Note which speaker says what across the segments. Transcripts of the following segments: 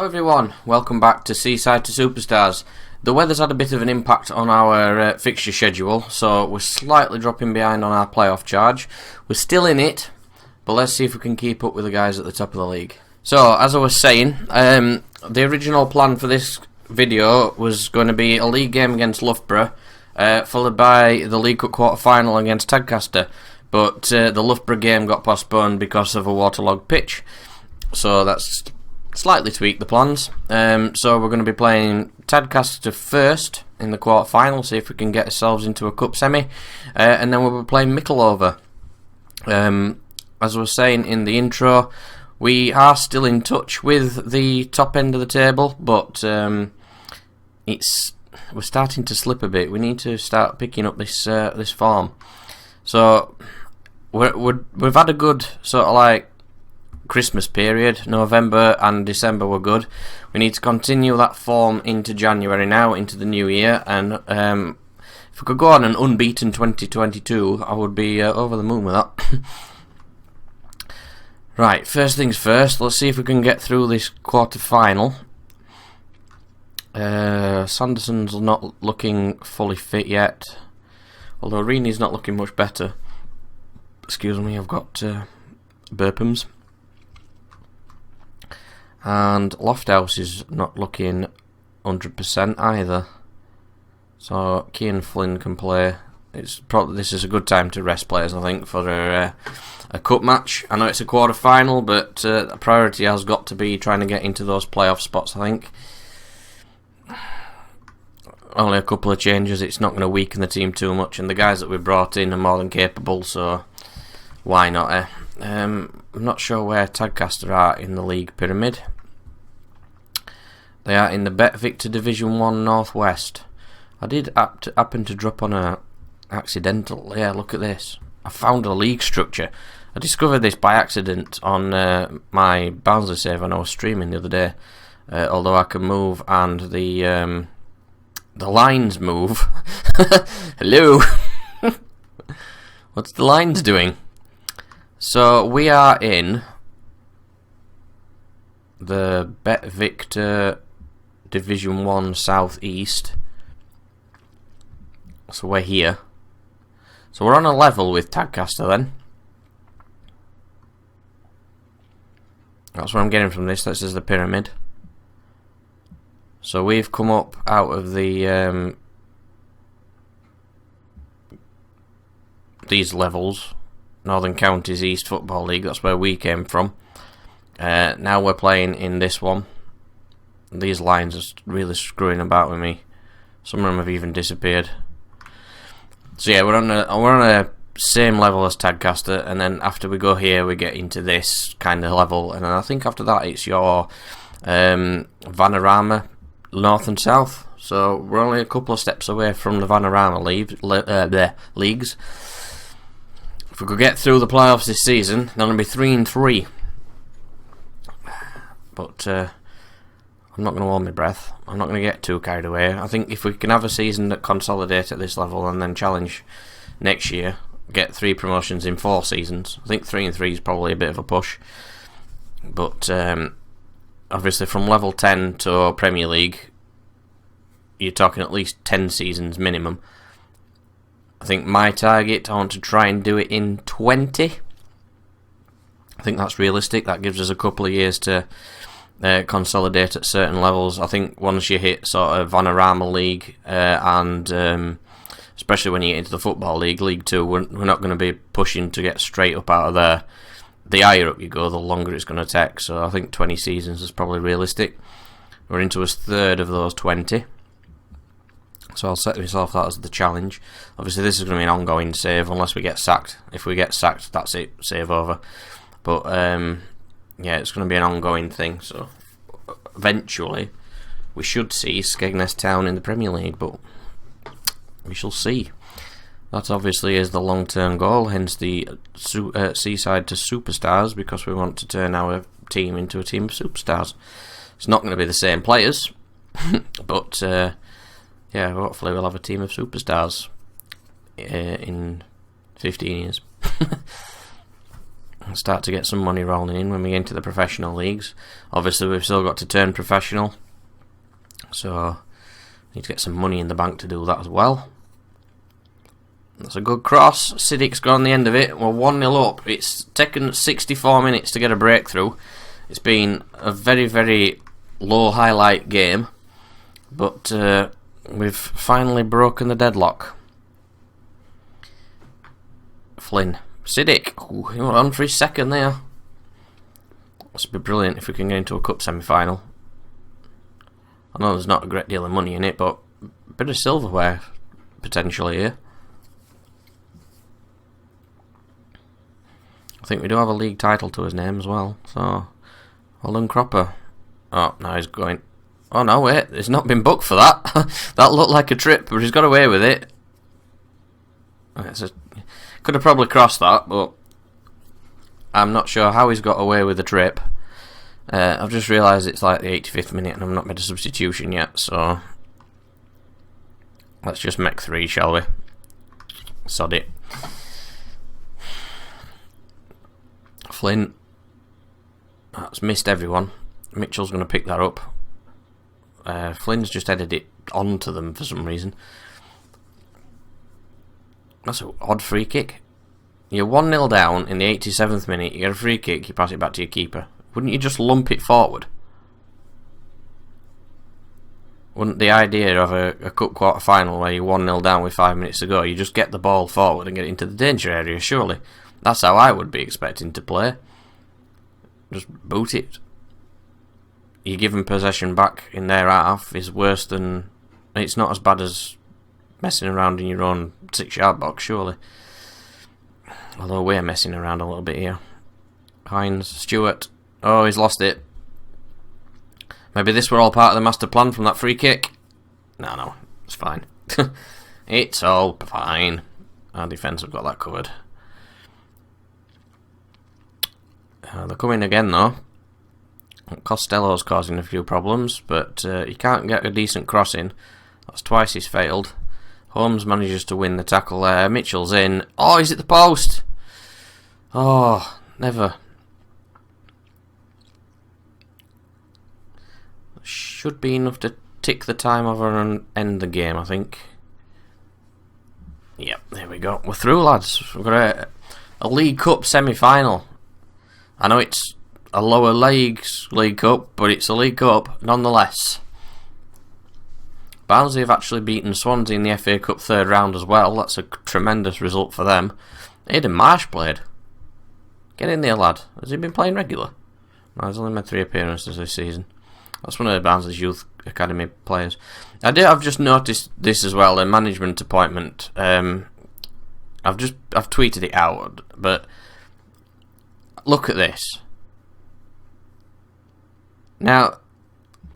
Speaker 1: Hello everyone, welcome back to Seaside to Superstars. The weather's had a bit of an impact on our fixture schedule, so we're slightly dropping behind on our playoff charge. We're still in it, but let's see if we can keep up with the guys at the top of the league. So, as I was saying, the original plan for this video was going to be a league game against Loughborough, followed by the League Cup quarter-final against Tadcaster, but the Loughborough game got postponed because of a waterlogged pitch, so that's slightly tweaked the plans. So we're going to be playing Tadcaster first in the quarter-final, see if we can get ourselves into a cup semi, and then we'll be playing Mickleover. As I was saying in the intro, we are still in touch with the top end of the table, but we're starting to slip a bit. We need to start picking up this form. So we've had a good sort of like Christmas period. November and December were good. We need to continue that form into January now, into the new year, and if we could go on an unbeaten 2022, I would be over the moon with that. Right, first things first, let's see if we can get through this quarter-final. Sanderson's not looking fully fit yet, although Reenie's not looking much better. Excuse me, I've got burpums. And Lofthouse is not looking 100% either. So Cian Flynn can play. This is a good time to rest players, I think, for a cup match. I know it's a quarter-final, but the priority has got to be trying to get into those playoff spots, I think. Only a couple of changes, it's not going to weaken the team too much, and the guys that we brought in are more than capable, so why not, I'm not sure where Tadcaster are in the league pyramid. They are in the Bet Victor Division 1 Northwest. I did happen to drop on a accidental. Yeah, look at this. I found a league structure. I discovered this by accident on my Barnsley save when I was streaming the other day. Although I can move and the lines move. Hello. What's the lines doing? So we are in the Bet Victor Division 1 Southeast. So we're here. So we're on a level with Tadcaster then. That's what I'm getting from this. This is the pyramid. So we've come up out of the these levels. Northern Counties East Football League, that's where we came from. Now we're playing in this one. These lines are really screwing about with me. Some of them have even disappeared. So yeah, we're on a same level as Tadcaster, and then after we go here, we get into this kind of level, and then I think after that it's your Vanarama North and South. So we're only a couple of steps away from the Vanarama leagues. If we could get through the playoffs this season, they're going to be 3-3. But I'm not going to hold my breath. I'm not going to get too carried away. I think if we can have a season that consolidates at this level and then challenge next year, get 3 promotions in 4 seasons, I think 3-3 is probably a bit of a push. But obviously from level 10 to Premier League, you're talking at least 10 seasons minimum. I think my target, I want to try and do it in 20. I think that's realistic. That gives us a couple of years to consolidate at certain levels. I think once you hit sort of Vanarama League and especially when you get into the Football League, League 2, we're not going to be pushing to get straight up out of there. The higher up you go, the longer it's going to take. So I think 20 seasons is probably realistic. We're into a third of those 20. So I'll set myself that as the challenge. Obviously this is going to be an ongoing save unless we get sacked. If we get sacked, that's it, save over. But yeah, it's going to be an ongoing thing. So eventually we should see Skegness Town in the Premier League, but we shall see. That obviously is the long-term goal, hence the Seaside to Superstars, because we want to turn our team into a team of superstars. It's not going to be the same players, but yeah, hopefully we'll have a team of superstars in 15 years. and start to get some money rolling in when we get into the professional leagues. Obviously, we've still got to turn professional, so need to get some money in the bank to do that as well. That's a good cross. Siddick's got on the end of it. We're 1-0 up. It's taken 64 minutes to get a breakthrough. It's been a very, very low highlight game, but we've finally broken the deadlock. Flynn. Siddick. Ooh, he went on for his second there. This would be brilliant if we can get into a cup semi-final. I know there's not a great deal of money in it, but a bit of silverware potentially here. I think we do have a league title to his name as well, so well done, Cropper. Oh, now he's going. Oh no, wait, it's not been booked for that. That looked like a trip, but he's got away with it. Could have probably crossed that, but I'm not sure how he's got away with the trip. I've just realised it's like the 85th minute and I've not made a substitution yet, so let's just make 3, shall we? Sod it. Flynn. That's missed everyone. Mitchell's going to pick that up. Flynn's just headed it onto them for some reason. That's an odd free kick. You're 1-0 down in the 87th minute, you get a free kick, you pass it back to your keeper. Wouldn't you just lump it forward? Wouldn't the idea of a cup quarter final where you're 1-0 down with 5 minutes to go, you just get the ball forward and get it into the danger area, surely? That's how I would be expecting to play. Just boot it. You give them possession back in their half is worse than... It's not as bad as messing around in your own 6-yard box, surely. Although we're messing around a little bit here. Hines, Stewart. Oh, he's lost it. Maybe this were all part of the master plan from that free kick. No, it's fine. It's all fine. Our defence have got that covered. They're coming again though. Costello's causing a few problems, but he can't get a decent crossing. That's twice he's failed. Holmes manages to win the tackle there. Mitchell's in. Oh, he's at the post. Oh, never. Should be enough to tick the time over and end the game, I think. Yep, there we go. We're through, lads. We've got a League Cup semi-final. I know it's a lower leagues League Cup, but it's a League Cup nonetheless. Barnsley have actually beaten Swansea in the FA Cup third round as well. That's a tremendous result for them. Aidan Marsh played. Get in there, lad. Has he been playing regular? No, he's only made 3 appearances this season. That's one of Barnsley's youth academy players. I've just noticed this as well, a management appointment. I've tweeted it out, but look at this. Now,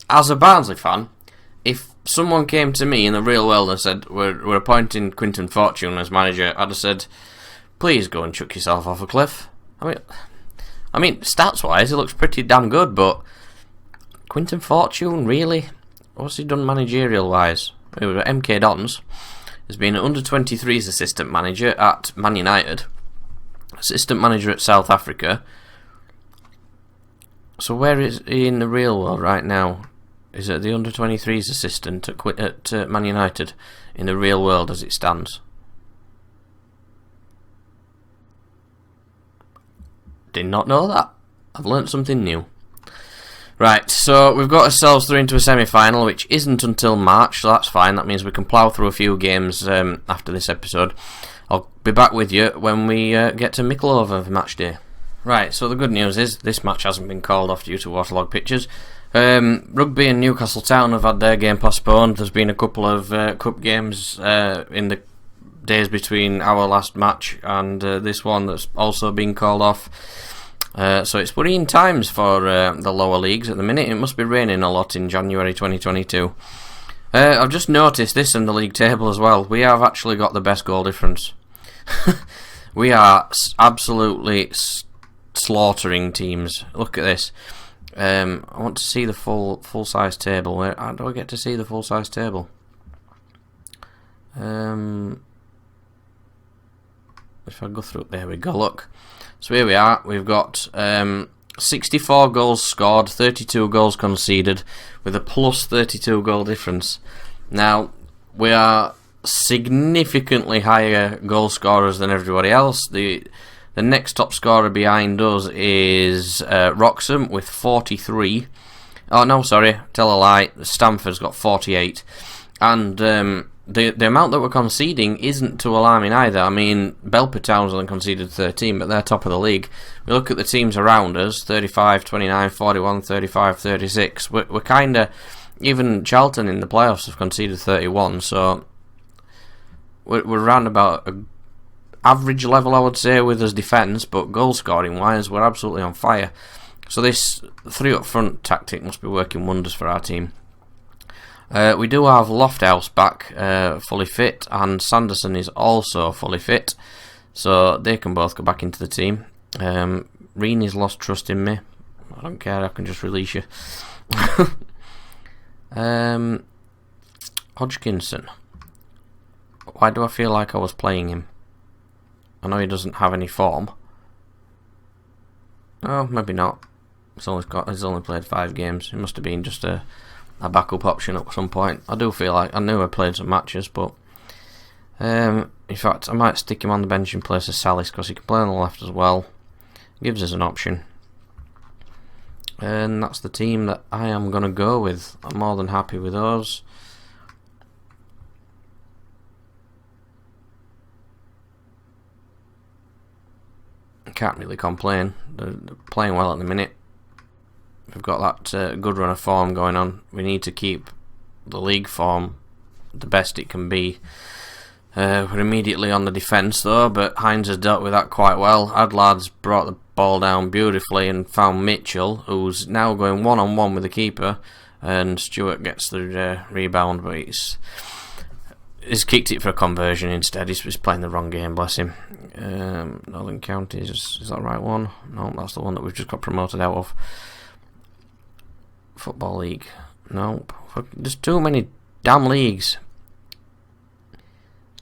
Speaker 1: as a Barnsley fan, if someone came to me in the real world and said, we're appointing Quinton Fortune as manager, I'd have said, please go and chuck yourself off a cliff. I mean, stats-wise, it looks pretty damn good, but Quinton Fortune, really? What's he done managerial-wise? MK Dons has been an under-23s assistant manager at Man United, assistant manager at South Africa. So where is he in the real world right now? Is it the under-23s assistant at Man United in the real world as it stands? Did not know that. I've learnt something new. Right, so we've got ourselves through into a semi-final, which isn't until March, so that's fine. That means we can plough through a few games after this episode. I'll be back with you when we get to Mickleover for match day. Right, so the good news is this match hasn't been called off due to waterlogged pitches. Rugby and Newcastle Town have had their game postponed. There's been a couple of cup games in the days between our last match and this one that's also been called off. So it's worrying times for the lower leagues at the minute. It must be raining a lot in January 2022. I've just noticed this in the league table as well. We have actually got the best goal difference. We are absolutely slaughtering teams. Look at this. I want to see the full size table. How do I get to see the full size table? if I go through, there we go, look. So here we are, we've got 64 goals scored, 32 goals conceded, with a plus 32 goal difference. Now, we are significantly higher goal scorers than everybody else. The next top scorer behind us is Wroxham with 43. Oh no, sorry, tell a lie. Stamford's got 48, and the amount that we're conceding isn't too alarming either. I mean, Belper Town's only conceded 13, but they're top of the league. We look at the teams around us: 35, 29, 41, 35, 36. We're kind of, even Charlton in the playoffs have conceded 31, so we're around about a average level, I would say, with us defence, but goal scoring wise, we're absolutely on fire. So this 3 up front tactic must be working wonders for our team. We do have Lofthouse back, fully fit, and Sanderson is also fully fit, so they can both go back into the team. Reenie's lost trust in me. I don't care, I can just release you. Hodgkinson. Why do I feel like I was playing him? I know he doesn't have any form. Oh, maybe not. He's only played 5 games. He must have been just a backup option at some point. I do feel like I knew I played some matches, but in fact I might stick him on the bench in place of Salis because he can play on the left as well. Gives us an option, and that's the team that I am going to go with. I'm more than happy with those. I can't really complain. They're playing well at the minute. We've got that good run of form going on. We need to keep the league form the best it can be. We're immediately on the defence though, but Hines has dealt with that quite well. Adlard's brought the ball down beautifully and found Mitchell, who's now going one-on-one with the keeper, and Stewart gets the rebound, but he's kicked it for a conversion instead. He's playing the wrong game, bless him. Northern Counties, is that the right one? No, that's the one that we've just got promoted out of. Football League. Nope. There's too many damn leagues.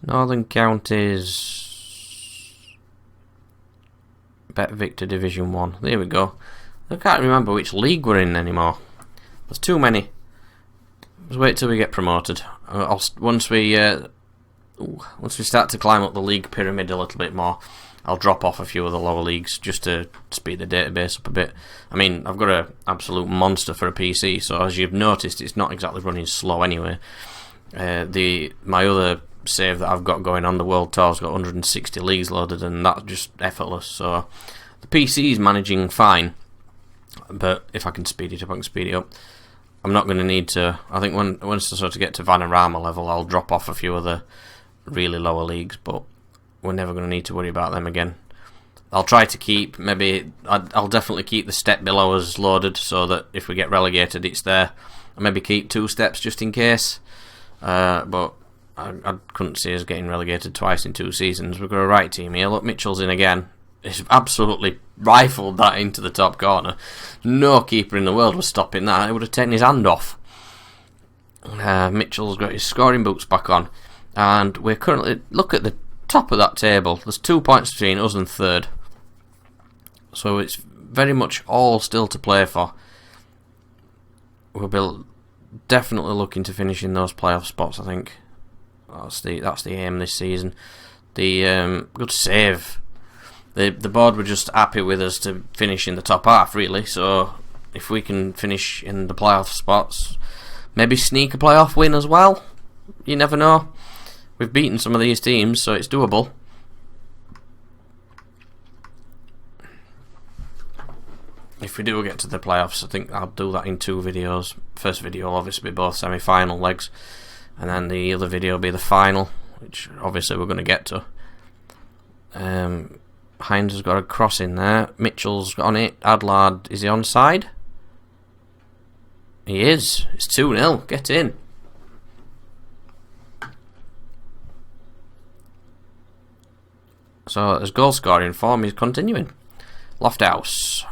Speaker 1: Northern Counties. Bet Victor Division 1. There we go. I can't remember which league we're in anymore. There's too many. Let's wait till we get promoted. Once we start to climb up the league pyramid a little bit more, I'll drop off a few of the lower leagues just to speed the database up a bit. I mean, I've got an absolute monster for a PC, so as you've noticed, it's not exactly running slow anyway. My other save that I've got going on, the World Tour's got 160 leagues loaded, and that's just effortless. So the PC is managing fine, but if I can speed it up, I can speed it up. I'm not going to need to. I think once I sort of get to Vanarama level, I'll drop off a few of the really lower leagues, but we're never going to need to worry about them again. I'll try to keep, I'll definitely keep the step below us loaded so that if we get relegated it's there. I'll maybe keep 2 steps just in case, but I couldn't see us getting relegated twice in 2 seasons. We've got a right team here. Look, Mitchell's in again. He's absolutely rifled that into the top corner. No keeper in the world was stopping that. He would have taken his hand off. Mitchell's got his scoring boots back on, and we're currently, look at the top of that table. There's 2 points between us and third, so it's very much all still to play for. We'll definitely looking to finish in those playoff spots. I think that's the aim this season. The good save. The board were just happy with us to finish in the top half, really. So if we can finish in the playoff spots, maybe sneak a playoff win as well. You never know. We've beaten some of these teams, so it's doable. If we do get to the playoffs, I think I'll do that in 2 videos. First video will obviously be both semi-final legs, and then the other video will be the final, which obviously we're going to get to. Hines has got a cross in there. Mitchell's on it. Adlard, is he onside? He is. It's 2-0. Get in. So his goal scoring form is continuing. Lofthouse.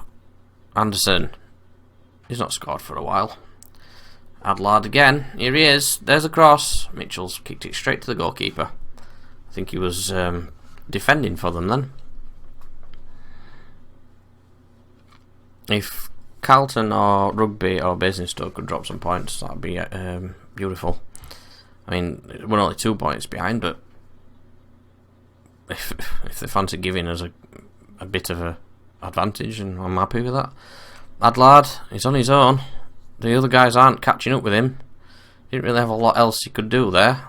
Speaker 1: Anderson. He's not scored for a while. Adlard again. Here he is. There's a cross. Mitchell's kicked it straight to the goalkeeper. I think he was defending for them then. If Carlton or Rugby or Basingstoke could drop some points, that'd be beautiful. I mean, we're only 2 points behind, but if they fancy giving us a bit of a advantage, and I'm happy with that. Adlard, he's on his own. The other guys aren't catching up with him. Didn't really have a lot else he could do there.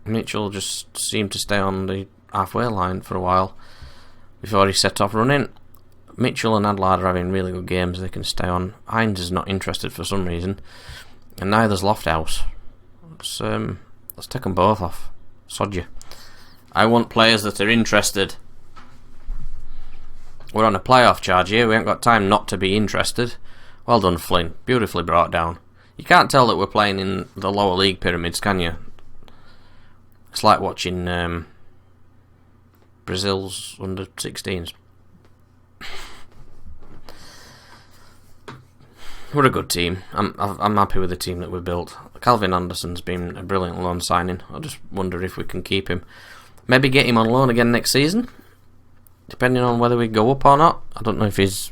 Speaker 1: Mitchell just seemed to stay on the halfway line for a while before he set off running. Mitchell and Adlard are having really good games. They can stay on. Hines is not interested for some reason, and neither's Lofthouse. Let's take them both off. Sod you. I want players that are interested. We're on a playoff charge here. We ain't got time not to be interested. Well done, Flynn. Beautifully brought down. You can't tell that we're playing in the lower league pyramids, can you? It's like watching Brazil's under-16s. We're a good team. I'm happy with the team that we built. Calvin Anderson's been a brilliant loan signing. I just wonder if we can keep him. Maybe get him on loan again next season, depending on whether we go up or not. I don't know if he's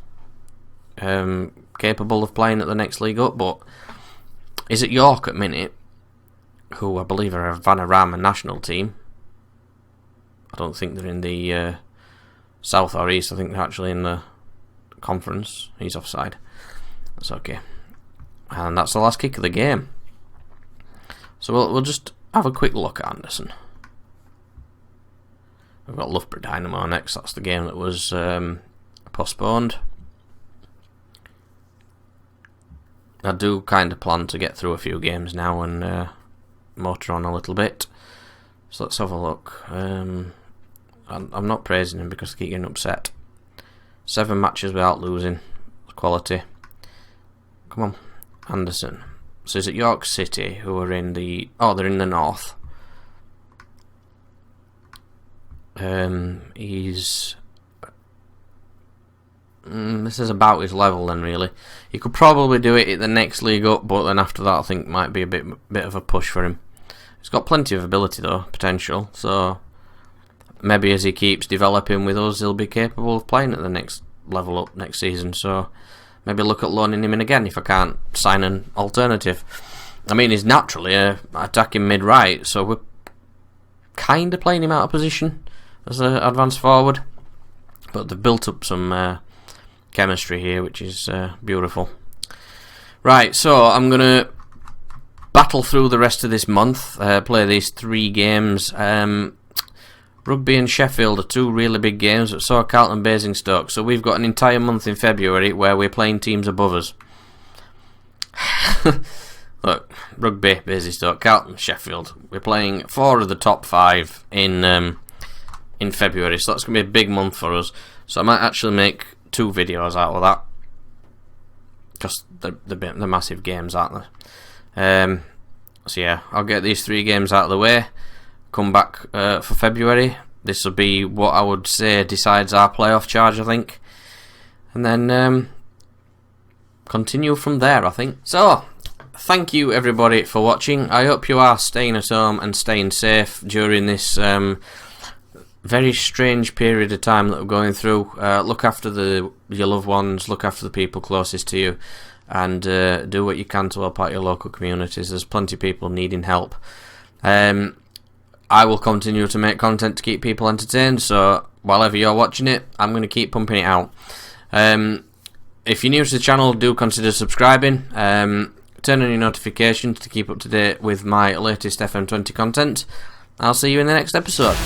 Speaker 1: capable of playing at the next league up, but he's at York at minute, who I believe are a Vanarama national team. I don't think they're in the south or east. I think they're actually in the conference. He's offside. That's okay. And that's the last kick of the game. So we'll just have a quick look at Anderson. We've got Loughborough Dynamo next. That's the game that was postponed. I do kind of plan to get through a few games now and motor on a little bit. So let's have a look. I'm not praising him because I keep getting upset. 7 matches without losing. Quality. Come on, Anderson. So he's at York City, who are in the... Oh, they're in the north. He's... this is about his level then, really. He could probably do it at the next league up, but then after that I think might be a bit of a push for him. He's got plenty of ability though, potential, so maybe as he keeps developing with us, he'll be capable of playing at the next level up next season, so maybe look at loaning him in again if I can't sign an alternative. I mean, he's naturally attacking mid-right, so we're kind of playing him out of position as an advanced forward, but they've built up some chemistry here, which is beautiful. Right, so I'm going to battle through the rest of this month, play these 3 games. Rugby and Sheffield are 2 really big games, but so are Carlton and Basingstoke. So we've got an entire month in February where we're playing teams above us. Look, Rugby, Basingstoke, Carlton, Sheffield. We're playing 4 of the top 5 in February, so that's going to be a big month for us. So I might actually make 2 videos out of that, because they're massive games, aren't they? So yeah, I'll get these 3 games out of the way, come back for February. This will be what I would say decides our playoff charge, I think, and then continue from there, I think. So thank you everybody for watching. I hope you are staying at home and staying safe during this very strange period of time that we're going through. Look after your loved ones, look after the people closest to you, and do what you can to help out your local communities. There's plenty of people needing help. I will continue to make content to keep people entertained, so whilever you're watching it, I'm going to keep pumping it out. If you're new to the channel, do consider subscribing. Turn on your notifications to keep up to date with my latest FM20 content. I'll see you in the next episode.